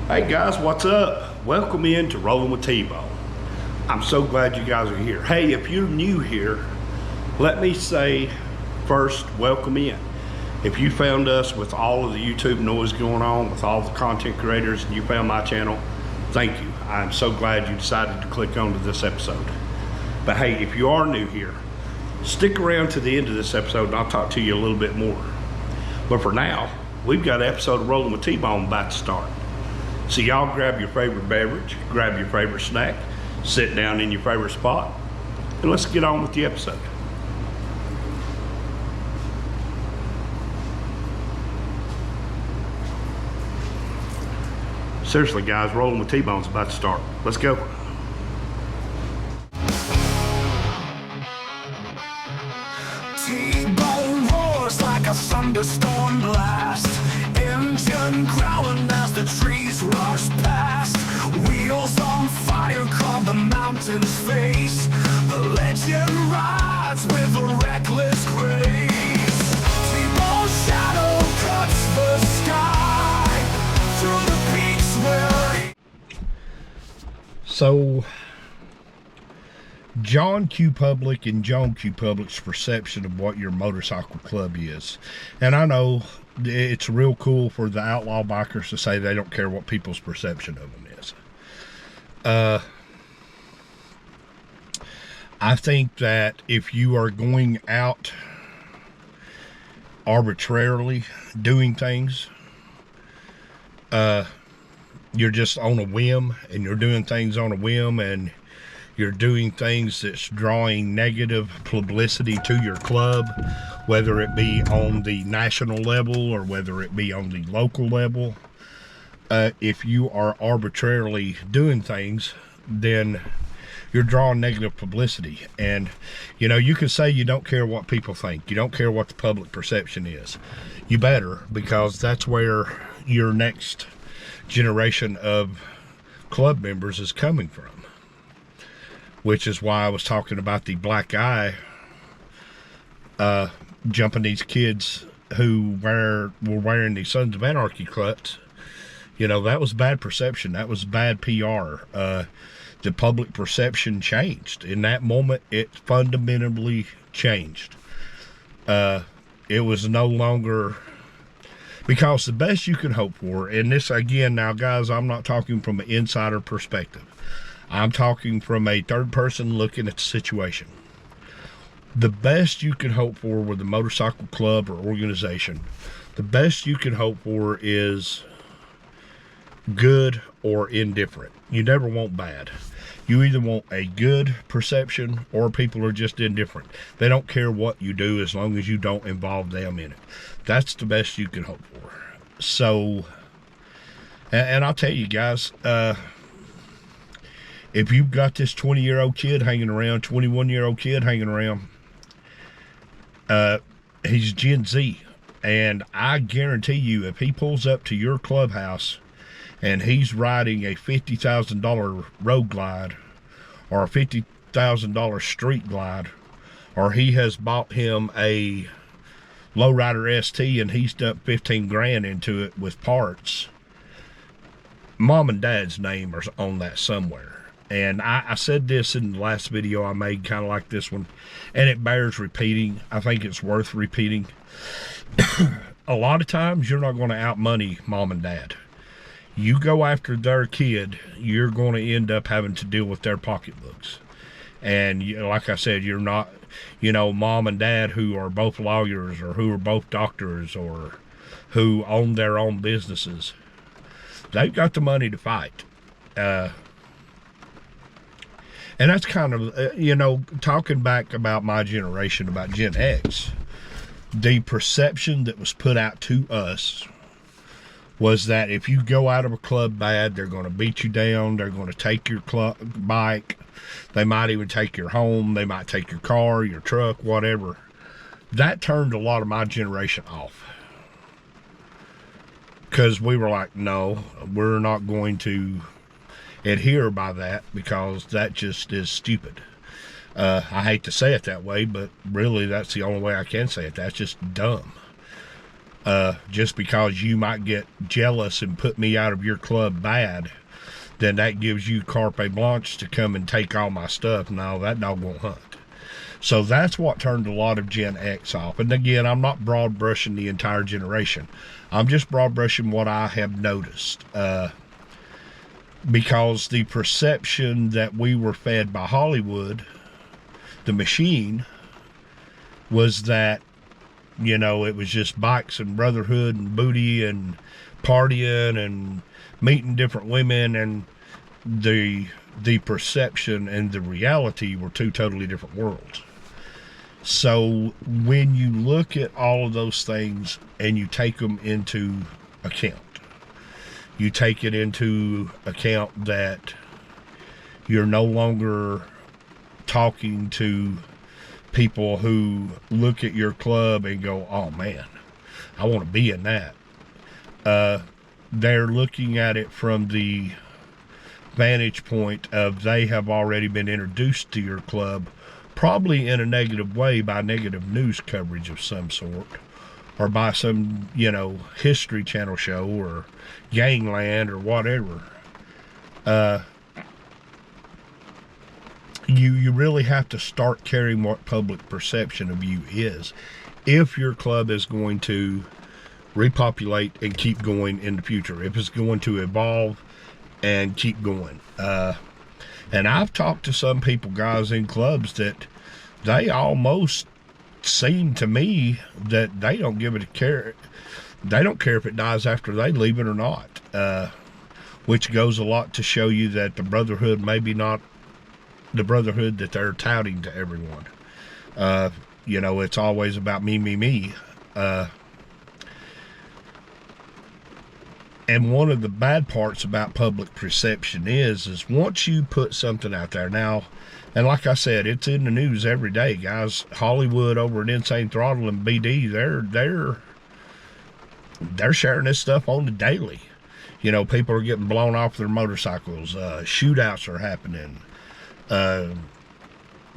Hey guys, what's up? Welcome in to Rolling with T-Bone. I'm so glad you guys are here. Hey, if you're new here, let me say first, welcome in. If you found us with all of the YouTube noise going on, with all the content creators, and you found my channel, thank you. I'm so glad you decided to click onto this episode. But hey, if you are new here, stick around to the end of this episode and I'll talk to you a little bit more. But for now, we've got an episode of Rolling with T-Bone about to start. So y'all grab your favorite beverage, grab your favorite snack, sit down in your favorite spot, and let's get on with the episode. Seriously guys, Rolling with T-Bone's about to start. Let's go. T-Bone roars like a thunderstorm blast. Engine growling as the trees rush past. Wheels on fire carve the mountain's face. The legend rides with a reckless grace. T-Bone's shadow cuts the sky through the peaks where So, John Q. Public and John Q. Public's perception of what your motorcycle club is. And I know it's real cool for the outlaw bikers to say they don't care what people's perception of them is. I think that if you are going out arbitrarily doing things, you're just on a whim, and you're doing things on a whim, and you're doing things that's drawing negative publicity to your club, whether it be on the national level or whether it be on the local level. If you are arbitrarily doing things, then you're drawing negative publicity. And, you know, you can say you don't care what people think. You don't care what the public perception is. You better, because that's where your next generation of club members is coming from. Which is why I was talking about the black guy jumping these kids who were wearing the Sons of Anarchy cuts. You know, that was bad perception. That was bad PR. The public perception changed. In that moment, it fundamentally changed. It was no longer... Because the best you can hope for, and this again, now guys, I'm not talking from an insider perspective. I'm talking from a third person looking at the situation. The best you can hope for with a motorcycle club or organization, the best you can hope for is good or indifferent. You never want bad. You either want a good perception or people are just indifferent. They don't care what you do as long as you don't involve them in it. That's the best you can hope for. So, and I'll tell you guys, if you've got this 20-year-old kid hanging around, 21-year-old kid hanging around, he's Gen Z. And I guarantee you, if he pulls up to your clubhouse and he's riding a $50,000 road glide or a $50,000 street glide, or he has bought him a lowrider ST and he's dumped 15 grand into it with parts, mom and dad's name are on that somewhere. And I said this in the last video I made, kind of like this one, and it bears repeating. I think it's worth repeating. A lot of times you're not going to outmoney mom and dad. You go after their kid, you're going to end up having to deal with their pocketbooks. And like I said, you're not, you know, mom and dad who are both lawyers or who are both doctors or who own their own businesses. They've got the money to fight. And that's kind of, you know, talking back about my generation, about Gen X, the perception that was put out to us was that if you go out of a club bad, they're going to beat you down, they're going to take your bike, they might even take your home, they might take your car, your truck, whatever. That turned a lot of my generation off. Because we were like, no, we're not going to adhere by that, because that just is stupid. I hate to say it that way, but really that's the only way I can say it. That's just dumb. Just because you might get jealous and put me out of your club bad, then that gives you carte blanche to come and take all my stuff. No, that dog won't hunt. So that's what turned a lot of Gen X off. And again, I'm not broad brushing the entire generation. I'm just broad brushing what I have noticed. Because the perception that we were fed by Hollywood, the machine, was that, you know, it was just bikes and brotherhood and booty and partying and meeting different women, and the perception and the reality were two totally different worlds. So when you look at all of those things and you take them into account, you take it into account that you're no longer talking to people who look at your club and go, oh man, I want to be in that. They're looking at it from the vantage point of they have already been introduced to your club, probably in a negative way by negative news coverage of some sort, or by some, you know, History Channel show or Gangland or whatever. You really have to start caring what public perception of you is, if your club is going to repopulate and keep going in the future, if it's going to evolve and keep going. And I've talked to some people, guys, in clubs that they almost seem to me that they don't give it a care. They don't care if it dies after they leave it or not, which goes a lot to show you that the brotherhood maybe not the brotherhood that they're touting to everyone. You know, it's always about me, me, me. And one of the bad parts about public perception is once you put something out there now, and like I said, it's in the news every day, guys. Hollywood over at Insane Throttle and BD, they're sharing this stuff on the daily. You know, people are getting blown off their motorcycles. Shootouts are happening.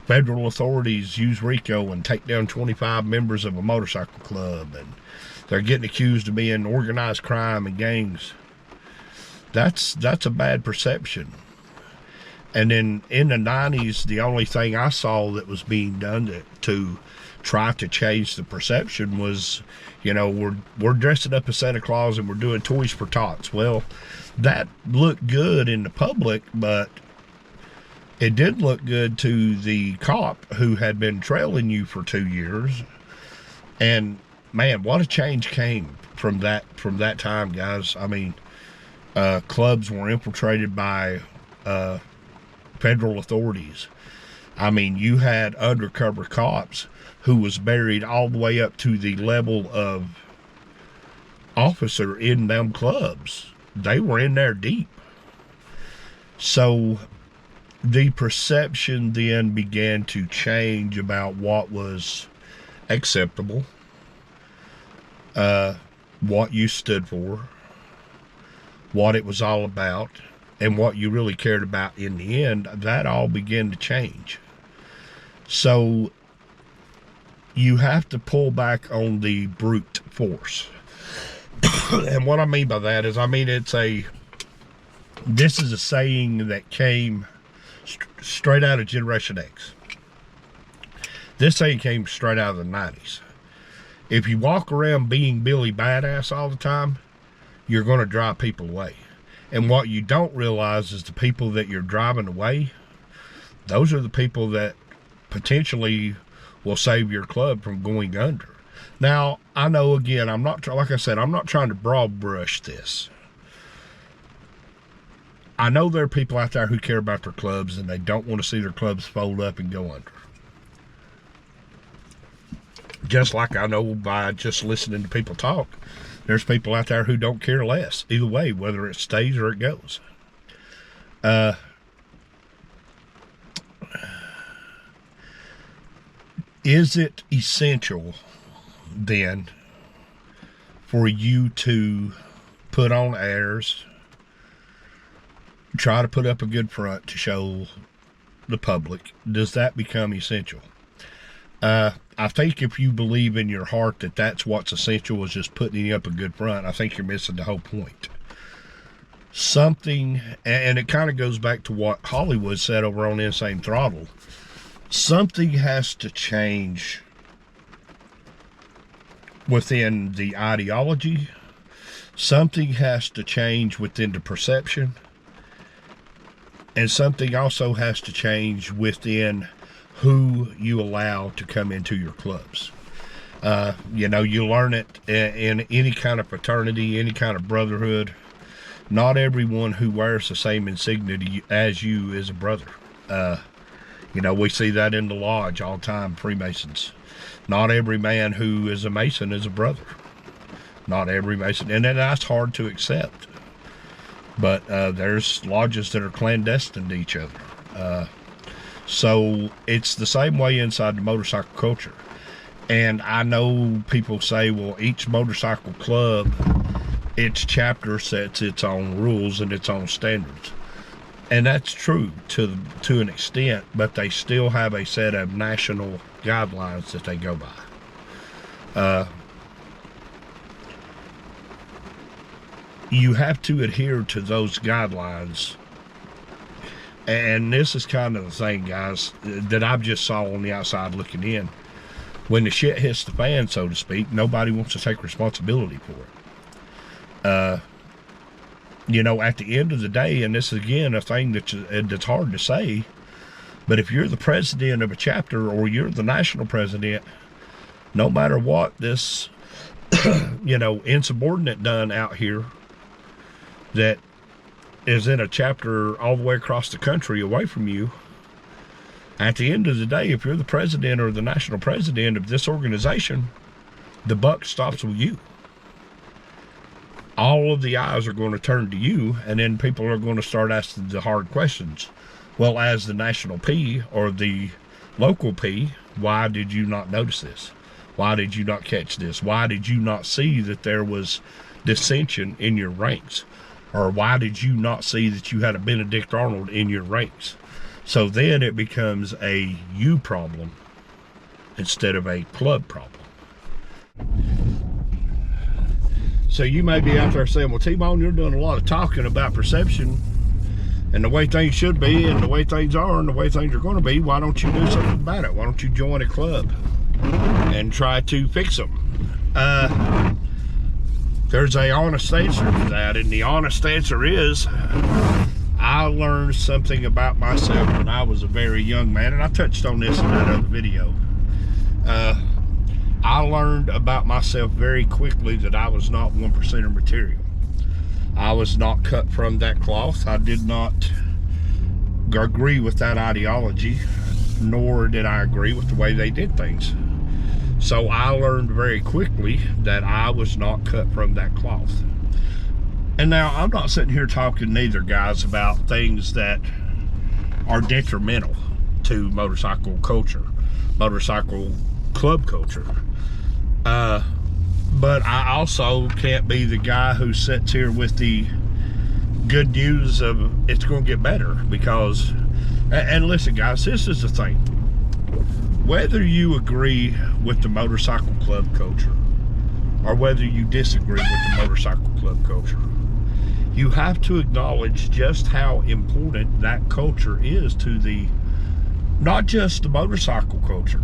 Federal authorities use RICO and take down 25 members of a motorcycle club, and they're getting accused of being organized crime and gangs. That's a bad perception. And then in the 90s, the only thing I saw that was being done to try to change the perception was, you know, we're dressing up as Santa Claus and we're doing Toys for Tots. Well, that looked good in the public, but it did look good to the cop who had been trailing you for 2 years. And man, what a change came from that time, guys. I mean, clubs were infiltrated by federal authorities. I mean, you had undercover cops who was buried all the way up to the level of officer in them clubs. They were in there deep. So the perception then began to change about what was acceptable, what you stood for, what it was all about, and what you really cared about in the end. That all began to change. So you have to pull back on the brute force. And what I mean by that is, this is a saying that came straight out of Generation X. This saying came straight out of the 90s. If you walk around being Billy Badass all the time, you're going to drive people away. And what you don't realize is the people that you're driving away, those are the people that potentially will save your club from going under. Now, I know, again, like I said, I'm not trying to broad brush this. I know there are people out there who care about their clubs and they don't want to see their clubs fold up and go under. Just like I know by just listening to people talk, there's people out there who don't care less. Either way, whether it stays or it goes. Is it essential then for you to put on airs, try to put up a good front to show the public? Does that become essential? I think if you believe in your heart that that's what's essential is just putting up a good front, I think you're missing the whole point. Something, and it kind of goes back to what Hollywood said over on Insane Throttle, something has to change within the ideology. Something has to change within the perception. And something also has to change within who you allow to come into your clubs. You learn it in any kind of fraternity, any kind of brotherhood. Not everyone who wears the same insignia as you is a brother. We see that in the lodge all the time, Freemasons. Not every man who is a Mason is a brother. Not every Mason, and that's hard to accept. But there's lodges that are clandestine to each other. So it's the same way inside the motorcycle culture. And I know people say, well, each motorcycle club, its chapter sets its own rules and its own standards. And that's true to an extent, but they still have a set of national guidelines that they go by. You have to adhere to those guidelines. And this is kind of the thing, guys, that I've just saw on the outside looking in. When the shit hits the fan, so to speak, nobody wants to take responsibility for it. At the end of the day, and this is again a thing that's hard to say, but if you're the president of a chapter or you're the national president, no matter what this, insubordinate done out here that is in a chapter all the way across the country away from you, at the end of the day, if you're the president or the national president of this organization, the buck stops with you. All of the eyes are going to turn to you, and then people are going to start asking the hard questions. Well, as the national P or the local P, why did you not notice this? Why did you not catch this? Why did you not see that there was dissension in your ranks? Or why did you not see that you had a Benedict Arnold in your ranks? So then it becomes a you problem instead of a club problem. So you may be out there saying, well, T-Bone, you're doing a lot of talking about perception and the way things should be and the way things are and the way things are going to be. Why don't you do something about it? Why don't you join a club and try to fix them? There's a honest answer to that, and the honest answer is I learned something about myself when I was a very young man, and I touched on this in that other video. I learned about myself very quickly that I was not 1%er material. I was not cut from that cloth. I did not agree with that ideology, nor did I agree with the way they did things. So I learned very quickly that I was not cut from that cloth. And now I'm not sitting here talking neither, guys, about things that are detrimental to motorcycle culture, motorcycle club culture. But I also can't be the guy who sits here with the good news of it's going to get better, because, and listen guys, this is the thing. Whether you agree with the motorcycle club culture or whether you disagree with the motorcycle club culture, you have to acknowledge just how important that culture is to not just the motorcycle culture,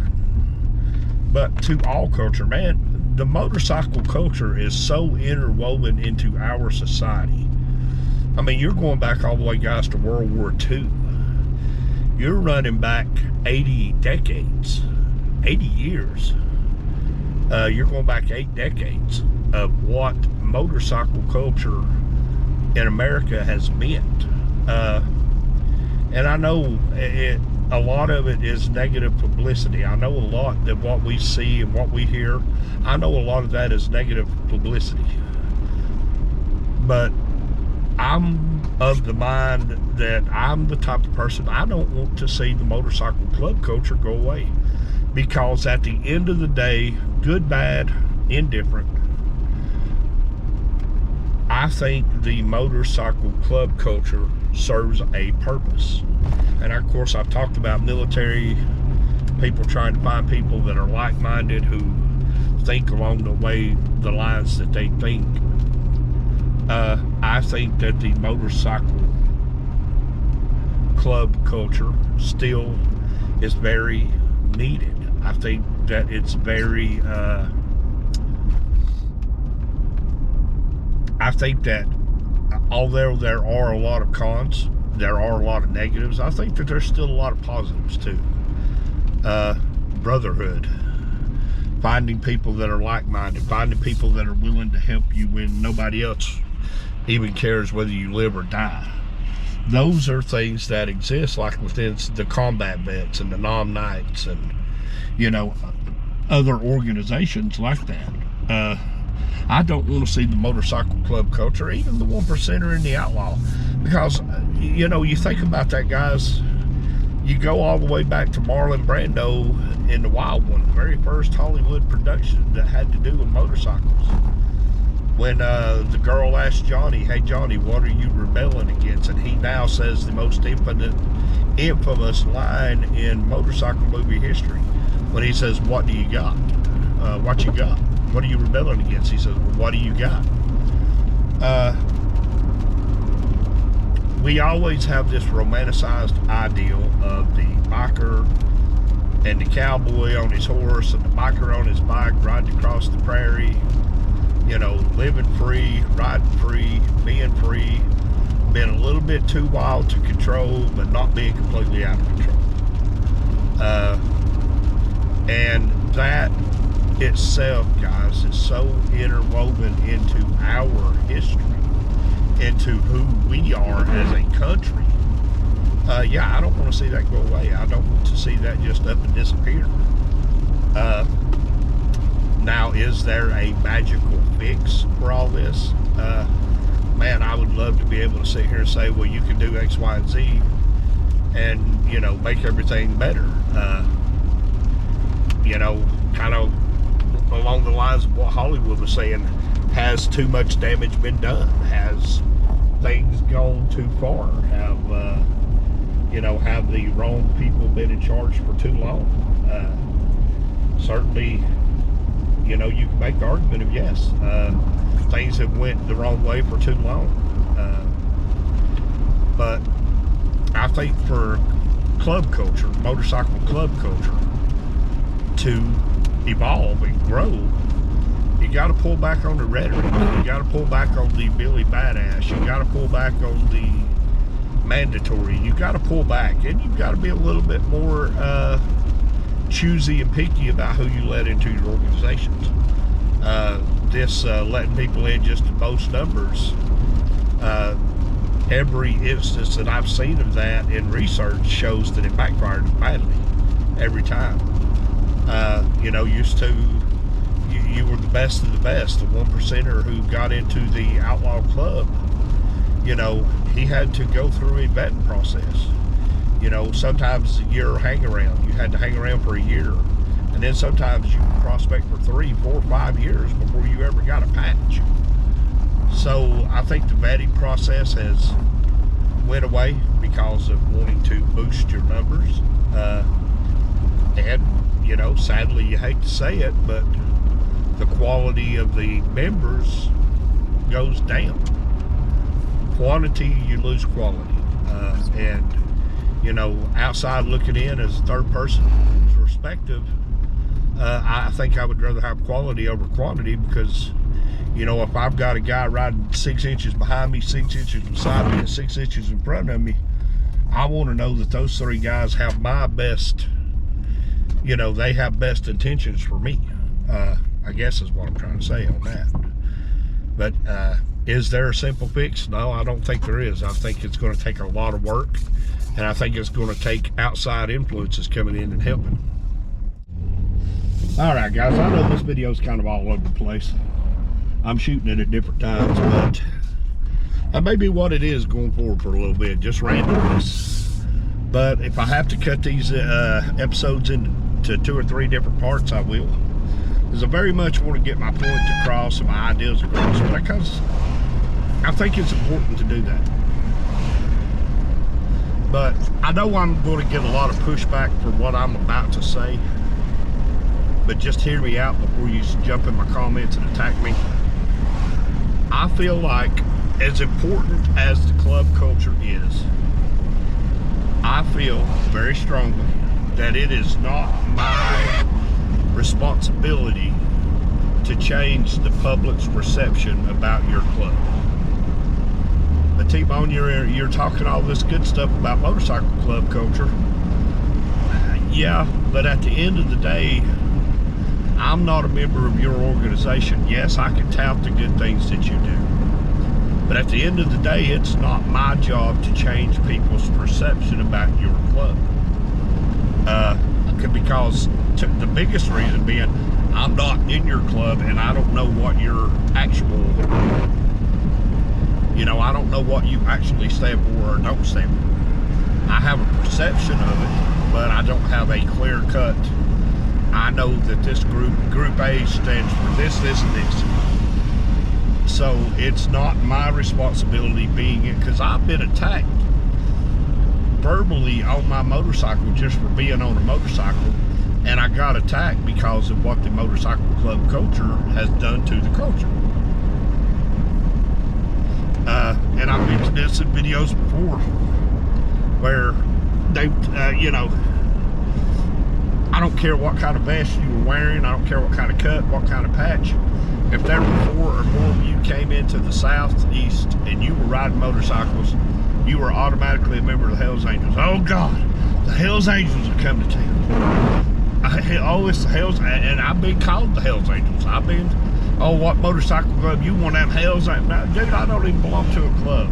but to all culture. Man, the motorcycle culture is so interwoven into our society. I mean, you're going back all the way, guys, to World War II. You're running back 80 decades, 80 years. You're going back 8 decades of what motorcycle culture in America has meant. And I know a lot of it is negative publicity. I know a lot that what we see and what we hear, I know a lot of that is negative publicity. But I'm of the mind that I'm the type of person, I don't want to see the motorcycle club culture go away. Because at the end of the day, good, bad, indifferent, I think the motorcycle club culture serves a purpose. And of course, I've talked about military people trying to find people that are like-minded, who think along the lines that they think. I think that the motorcycle club culture still is very needed. I think that it's very, I think that although there are a lot of cons, there are a lot of negatives, I think that there's still a lot of positives too. Brotherhood, finding people that are like-minded, finding people that are willing to help you when nobody else even cares whether you live or die. Those are things that exist, like within the combat vets and the Nom-Nights and, you know, other organizations like that. I don't want to see the motorcycle club culture, even the 1%er and the outlaw, because, you know, you think about that, guys. You go all the way back to Marlon Brando in The Wild One, the very first Hollywood production that had to do with motorcycles. When the girl asked Johnny, "Hey Johnny, what are you rebelling against?" And he now says the most infamous line in motorcycle movie history, when he says, "What do you got? What you got? What are you rebelling against?" He says, "Well, what do you got?" We always have this romanticized ideal of the biker and the cowboy on his horse and the biker on his bike riding across the prairie, you know, living free, riding free, being free, being a little bit too wild to control, but not being completely out of control. And that itself, guys, is so interwoven into our history, into who we are as a country. Yeah, I don't want to see that go away. I don't want to see that just up and disappear. Now, is there a magical fix for all this? Man, I would love to be able to sit here and say, well, you can do X, Y, and Z and, you know, make everything better. You know, kind of along the lines of what Hollywood was saying, has too much damage been done? Has things gone too far? You know, have the wrong people been in charge for too long? Certainly, you know, you can make the argument of yes, things have went the wrong way for too long. But I think for club culture, motorcycle club culture, to evolve and grow, you got to pull back on the rhetoric. You got to pull back on the Billy Badass. You got to pull back on the mandatory. You got to pull back, and you've got to be a little bit more choosy and picky about who you let into your organizations. This letting people in just to boast numbers. Every instance that I've seen of that in research shows that it backfired badly every time. You know, used to, you were the best of the best. The 1%er who got into the outlaw club, you know, he had to go through a vetting process. You know, sometimes a year hang around. You had to hang around for a year. And then sometimes you could prospect for 3, 4, 5 years before you ever got a patch. So I think the vetting process has went away because of wanting to boost your numbers. And, you know, sadly, you hate to say it, but the quality of the members goes down. Quantity, you lose quality. And, you know, outside looking in as a third person perspective, I think I would rather have quality over quantity, because, you know, if I've got a guy riding 6 inches behind me, 6 inches beside me, and 6 inches in front of me, I want to know that those 3 guys have my best, you know, they have best intentions for me. I guess is what I'm trying to say on that. But is there a simple fix? No, I don't think there is. I think it's going to take a lot of work, and I think it's going to take outside influences coming in and helping. All right, guys, I know this video is kind of all over the place. I'm shooting it at different times, but that may be what it is going forward for a little bit, just randomness. But if I have to cut these episodes into 2 or 3 different parts, I will. Because I very much want to get my point across and my ideas across, because I think it's important to do that. But I know I'm going to get a lot of pushback for what I'm about to say. But just hear me out before you jump in my comments and attack me. I feel like, as important as the club culture is, I feel very strongly that it is not my responsibility to change the public's perception about your club. But T-Bone, you're talking all this good stuff about motorcycle club culture. Yeah, but at the end of the day, I'm not a member of your organization. Yes, I can tout the good things that you do. But at the end of the day, it's not my job to change people's perception about your club. Because the biggest reason being, I'm not in your club and I don't know what your actual, I don't know what you actually stand for or don't stand for. I have a perception of it, but I don't have a clear cut. I know that this group A stands for this, this, and this. So it's not my responsibility being it, because I've been attacked verbally on my motorcycle just for being on a motorcycle, and I got attacked because of what the motorcycle club culture has done to the culture. And I've mentioned this in videos before where they, I don't care what kind of vest you were wearing, I don't care what kind of cut, what kind of patch. If there were 4 or more of you came into the southeast and you were riding motorcycles, you were automatically a member of the Hells Angels. Oh God, the Hells Angels are coming to town. It's the Hells, and I've been called the Hells Angels. I've been, what motorcycle club you want to have Hells Angels? Dude, I don't even belong to a club.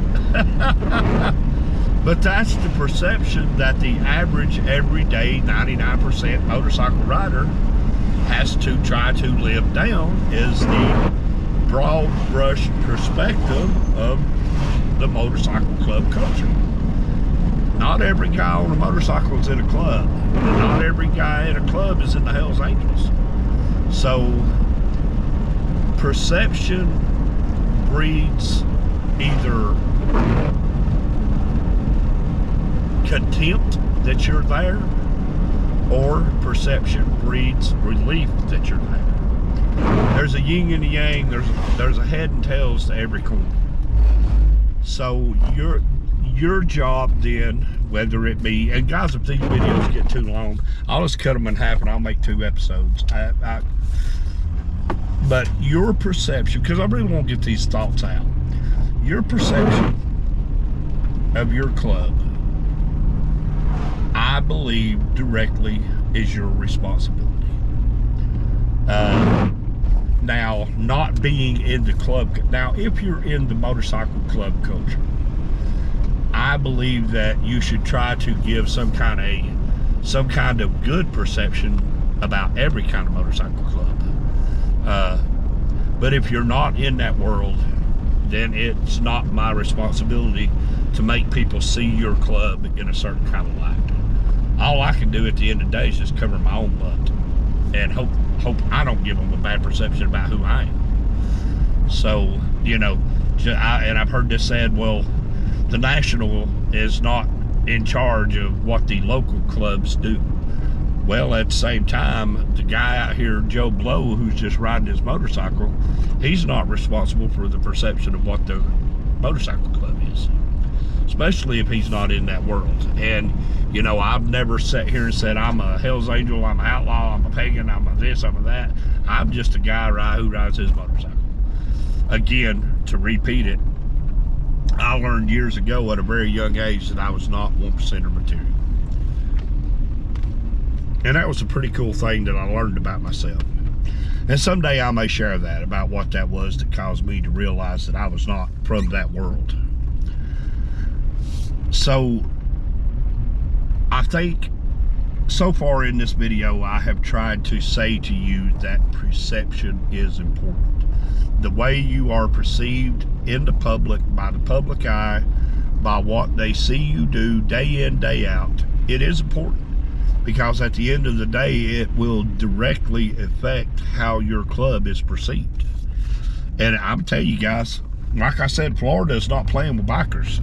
But that's the perception that the average, everyday, 99% motorcycle rider has to try to live down, is the broad brush perspective of the motorcycle club culture. Not every guy on a motorcycle is in a club. And not every guy in a club is in the Hells Angels. So perception breeds either contempt that you're there, or perception breeds relief that you're there. There's a yin and a yang, there's a head and tails to every coin. So your job then, whether it be, and guys, if these videos get too long, I'll just cut them in half and I'll make 2 episodes. But your perception, because I really want to get these thoughts out, your perception of your club, I believe directly is your responsibility. Now, not being in the club, now if you're in the motorcycle club culture, I believe that you should try to give some kind of good perception about every kind of motorcycle club. But if you're not in that world, then it's not my responsibility to make people see your club in a certain kind of light. All I can do at the end of the day is just cover my own butt and hope I don't give them a bad perception about who I am. So, and I've heard this said, well, the national is not in charge of what the local clubs do. Well, at the same time, the guy out here, Joe Blow, who's just riding his motorcycle, he's not responsible for the perception of what the motorcycle club is, especially if he's not in that world. And I've never sat here and said I'm a Hells Angel, I'm an outlaw, I'm a pagan, I'm a this, I'm a that. I'm just a guy who rides his motorcycle. Again, to repeat it, I learned years ago at a very young age that I was not 1% material. And that was a pretty cool thing that I learned about myself. And someday I may share that, about what that was that caused me to realize that I was not from that world. So I think so far in this video, I have tried to say to you that perception is important. The way you are perceived in the public, by the public eye, by what they see you do day in, day out, it is important. Because at the end of the day, it will directly affect how your club is perceived. And I'm telling you guys, like I said, Florida is not playing with bikers.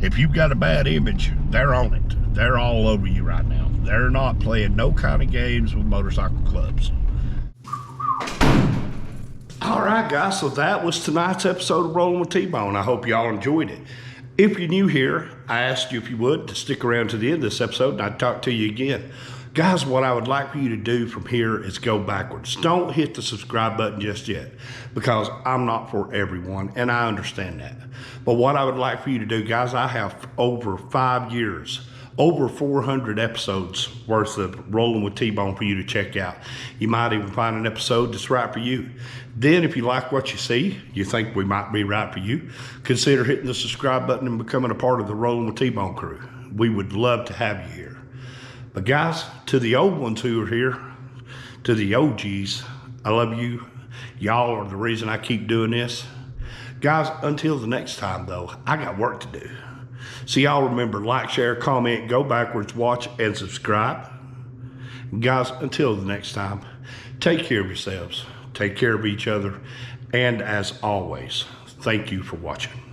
If you've got a bad image, they're on it. They're all over you right now. They're not playing no kind of games with motorcycle clubs. All right, guys, so that was tonight's episode of Rolling with T-Bone. I hope y'all enjoyed it. If you're new here, I asked you if you would to stick around to the end of this episode, and I'd talk to you again. Guys, what I would like for you to do from here is go backwards. Don't hit the subscribe button just yet, because I'm not for everyone, and I understand that. But what I would like for you to do, guys, I have over 5 years, over 400 episodes worth of Rolling with T-Bone for you to check out. You might even find an episode that's right for you. Then if you like what you see, you think we might be right for you, consider hitting the subscribe button and becoming a part of the Rolling with T-Bone crew. We would love to have you here. But guys, to the old ones who are here, to the OGs, I love you. Y'all are the reason I keep doing this. Guys, until the next time though, I got work to do. So y'all remember, like, share, comment, go backwards, watch, and subscribe. Guys, until the next time, take care of yourselves, take care of each other, and as always, thank you for watching.